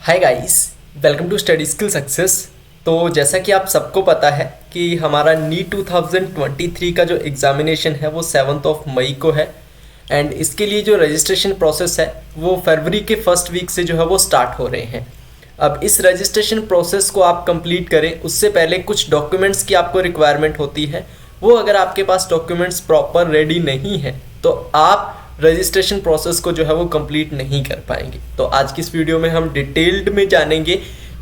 Hi guys, welcome to study skill success. तो जैसा कि आप सबको पता है कि हमारा नीट 2023 का जो एग्ज़ामिनेशन है वो 7 मई को है। एंड इसके लिए जो रजिस्ट्रेशन प्रोसेस है वो फरवरी के फर्स्ट वीक से जो है वो स्टार्ट हो रहे हैं। अब इस रजिस्ट्रेशन प्रोसेस को आप कंप्लीट करें उससे पहले कुछ डॉक्यूमेंट्स की आपको रिक्वायरमेंट होती है। वो अगर आपके पास डॉक्यूमेंट्स प्रॉपर रेडी नहीं है तो आप रजिस्ट्रेशन प्रोसेस को जो है वो कंप्लीट नहीं कर पाएंगे। तो आज की इस वीडियो में हम डिटेल्ड में जानेंगे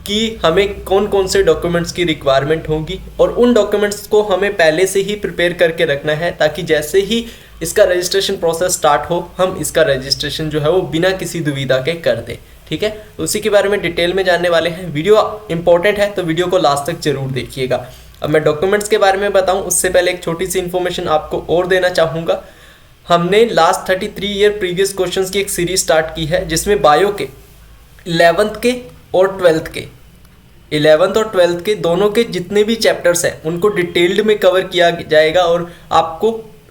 कि हमें कौन कौन से डॉक्यूमेंट्स की रिक्वायरमेंट होगी और उन डॉक्यूमेंट्स को हमें पहले से ही प्रिपेयर करके रखना है ताकि जैसे ही इसका रजिस्ट्रेशन प्रोसेस स्टार्ट हो हम इसका रजिस्ट्रेशन जो है वो बिना किसी दुविधा के कर दें। ठीक है, तो उसी के बारे में डिटेल में जानने वाले हैं। वीडियो इंपॉर्टेंट है तो वीडियो को लास्ट तक जरूर देखिएगा। अब मैं डॉक्यूमेंट्स के बारे में बताऊं उससे पहले एक छोटी सी इन्फॉर्मेशन आपको और देना चाहूँगा। हमने लास्ट 33 ईयर प्रीवियस क्वेश्चंस की एक सीरीज स्टार्ट की है जिसमें बायो के 11th के और 12th के दोनों के जितने भी चैप्टर्स हैं उनको डिटेल्ड में कवर किया जाएगा और आपको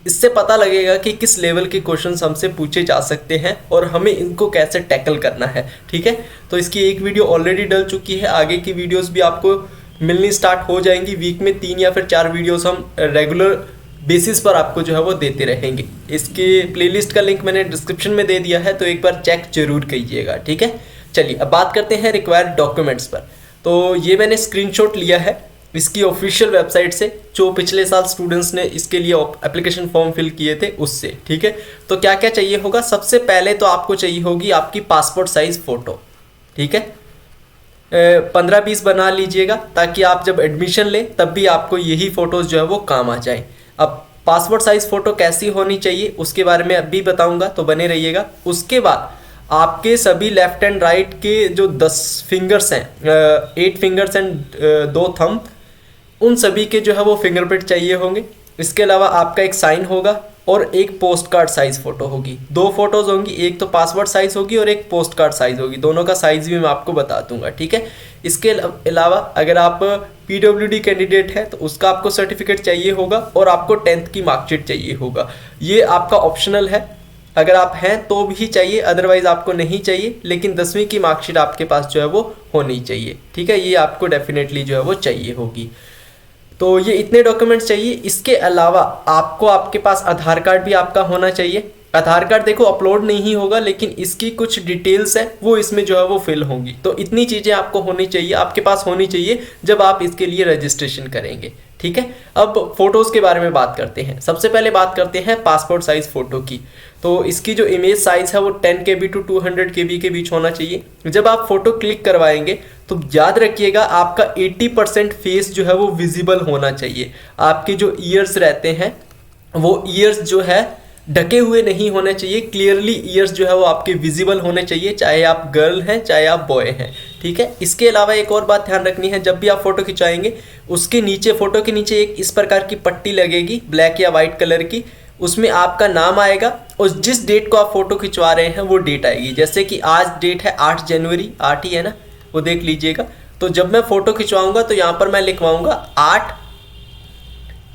इससे पता लगेगा कि किस लेवल के क्वेश्चंस हमसे पूछे जा सकते हैं और हमें इनको कैसे टैकल करना है। ठीक है, तो इसकी एक वीडियो ऑलरेडी डल चुकी है, आगे की वीडियोस भी आपको मिलनी स्टार्ट हो जाएंगी। वीक में 3 या फिर 4 वीडियोस हम रेगुलर बेसिस पर आपको जो है वो देते रहेंगे। इसके प्लेलिस्ट का लिंक मैंने डिस्क्रिप्शन में दे दिया है तो एक बार चेक जरूर कीजिएगा। ठीक है, चलिए अब बात करते हैं रिक्वायर्ड डॉक्यूमेंट्स पर। तो ये मैंने स्क्रीनशॉट लिया है इसकी ऑफिशियल वेबसाइट से जो पिछले साल स्टूडेंट्स ने इसके लिए एप्लीकेशन फॉर्म फिल किए थे उससे। ठीक है, तो क्या क्या चाहिए होगा। सबसे पहले तो आपको चाहिए होगी आपकी पासपोर्ट साइज फ़ोटो। ठीक है, 15-20 बना लीजिएगा ताकि आप जब एडमिशन लें तब भी आपको यही फ़ोटोज़ जो है वो काम आ जाए। अब पासपोर्ट साइज़ फ़ोटो कैसी होनी चाहिए उसके बारे में अभी बताऊंगा, तो बने रहिएगा। उसके बाद आपके सभी लेफ्ट एंड राइट के जो 10 फिंगर्स हैं, 8 फिंगर्स एंड 2 थंब, उन सभी के जो है वो फिंगरप्रिंट चाहिए होंगे। इसके अलावा आपका एक साइन होगा और एक पोस्ट कार्ड साइज़ फ़ोटो होगी। 2 फोटोज़ होंगी, एक तो पासपोर्ट साइज़ होगी और एक पोस्ट कार्ड साइज़ होगी। दोनों का साइज़ भी मैं आपको बता दूंगा। ठीक है, इसके अलावा अगर आप PWD कैंडिडेट है तो उसका आपको सर्टिफिकेट चाहिए होगा और आपको 10th की मार्कशीट चाहिए होगा। ये आपका ऑप्शनल है, अगर आप हैं तो भी चाहिए, अदरवाइज आपको नहीं चाहिए, लेकिन 10वीं की मार्कशीट आपके पास जो है वो होनी चाहिए। ठीक है, ये आपको डेफिनेटली जो है वो चाहिए होगी। तो ये इतने डॉक्यूमेंट्स चाहिए। इसके अलावा आपको आपके पास आधार कार्ड भी आपका होना चाहिए। आधार कार्ड देखो अपलोड नहीं होगा लेकिन इसकी कुछ डिटेल्स है वो इसमें जो है वो फिल होंगी। तो इतनी चीज़ें आपको होनी चाहिए, आपके पास होनी चाहिए जब आप इसके लिए रजिस्ट्रेशन करेंगे। ठीक है, अब फोटोज़ के बारे में बात करते हैं। सबसे पहले बात करते हैं पासपोर्ट साइज़ फ़ोटो की। तो इसकी जो इमेज साइज़ है वो 10 KB to 200 KB के बीच होना चाहिए। जब आप फ़ोटो क्लिक करवाएंगे तो याद रखिएगा आपका 80% फेस जो है वो विजिबल होना चाहिए। आपके जो ईयर्स रहते हैं वो ईयर्स जो है ढके हुए नहीं होने चाहिए, क्लियरली ईयर्स जो है वो आपके विजिबल होने चाहिए, चाहे आप गर्ल हैं चाहे आप बॉय हैं। ठीक है, इसके अलावा एक और बात ध्यान रखनी है, जब भी आप फोटो खिंचाएंगे उसके नीचे, फोटो के नीचे एक इस प्रकार की पट्टी लगेगी ब्लैक या वाइट कलर की, उसमें आपका नाम आएगा और जिस डेट को आप फोटो खिंचवा रहे हैं वो डेट आएगी। जैसे कि आज डेट है 8 जनवरी, 8 ही है ना, वो देख लीजिएगा। तो जब मैं फोटो खिंचवाऊंगा तो यहाँ पर मैं लिखवाऊंगा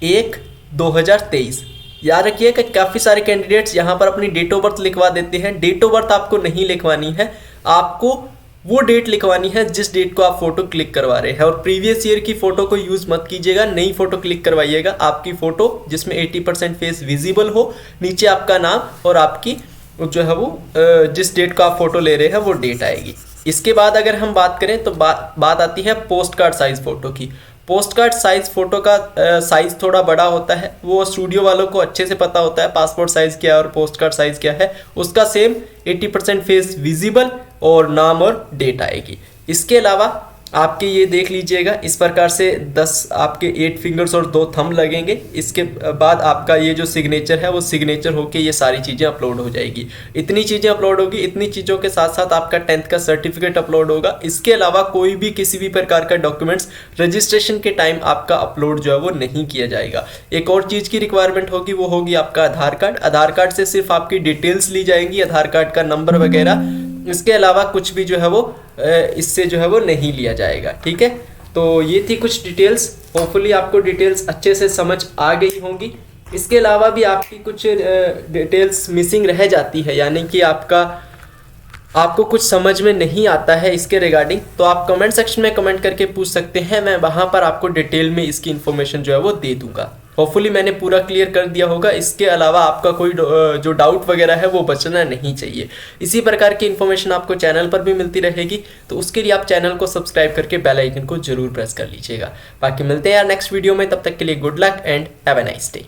8/1/2023। याद रखिए कि काफ़ी सारे कैंडिडेट्स यहाँ पर अपनी डेट ऑफ बर्थ लिखवा देते हैं। डेट ऑफ बर्थ आपको नहीं लिखवानी है, आपको वो डेट लिखवानी है जिस डेट को आप फोटो क्लिक करवा रहे हैं। और प्रीवियस ईयर की फ़ोटो को यूज़ मत कीजिएगा, नई फ़ोटो क्लिक करवाइएगा। आपकी फ़ोटो जिसमें 80% फेस विजिबल हो, नीचे आपका नाम और आपकी जो है वो जिस डेट को आप फोटो ले रहे हैं वो डेट आएगी। इसके बाद अगर हम बात करें तो बात आती है पोस्ट कार्ड साइज़ फ़ोटो की। पोस्ट कार्ड साइज़ फ़ोटो का साइज़ थोड़ा बड़ा होता है, वो स्टूडियो वालों को अच्छे से पता होता है पासपोर्ट साइज़ क्या है और पोस्ट कार्ड साइज़ क्या है। उसका सेम 80% फेस विजिबल और नाम और डेट आएगी। इसके अलावा आपके ये देख लीजिएगा इस प्रकार से 10 आपके 8 फिंगर्स और 2 थंब लगेंगे। इसके बाद आपका ये जो सिग्नेचर है वो सिग्नेचर होके ये सारी चीज़ें अपलोड हो जाएगी। इतनी चीज़ें अपलोड होगी, इतनी चीज़ों के साथ साथ आपका 10th का सर्टिफिकेट अपलोड होगा। इसके अलावा कोई भी किसी भी प्रकार का डॉक्यूमेंट्स रजिस्ट्रेशन के टाइम आपका अपलोड जो है वो नहीं किया जाएगा। एक और चीज़ की रिक्वायरमेंट होगी, वो होगी आपका आधार कार्ड। आधार कार्ड से सिर्फ आपकी डिटेल्स ली जाएंगी, आधार कार्ड का नंबर वगैरह। इसके अलावा कुछ भी जो है वो इससे जो है वो नहीं लिया जाएगा। ठीक है, तो ये थी कुछ डिटेल्स। होपफुली आपको डिटेल्स अच्छे से समझ आ गई होंगी। इसके अलावा भी आपकी कुछ डिटेल्स मिसिंग रह जाती है, यानी कि आपका आपको कुछ समझ में नहीं आता है इसके रिगार्डिंग, तो आप कमेंट सेक्शन में कमेंट करके पूछ सकते हैं। मैं वहाँ पर आपको डिटेल में इसकी इन्फॉर्मेशन जो है वो दे दूंगा। होपफुली मैंने पूरा क्लियर कर दिया होगा। इसके अलावा आपका कोई जो डाउट वगैरह है वो बचना नहीं चाहिए। इसी प्रकार की इन्फॉर्मेशन आपको चैनल पर भी मिलती रहेगी, तो उसके लिए आप चैनल को सब्सक्राइब करके बेल आइकन को जरूर प्रेस कर लीजिएगा। बाकी मिलते हैं यार नेक्स्ट वीडियो में, तब तक के लिए good luck and have a nice day.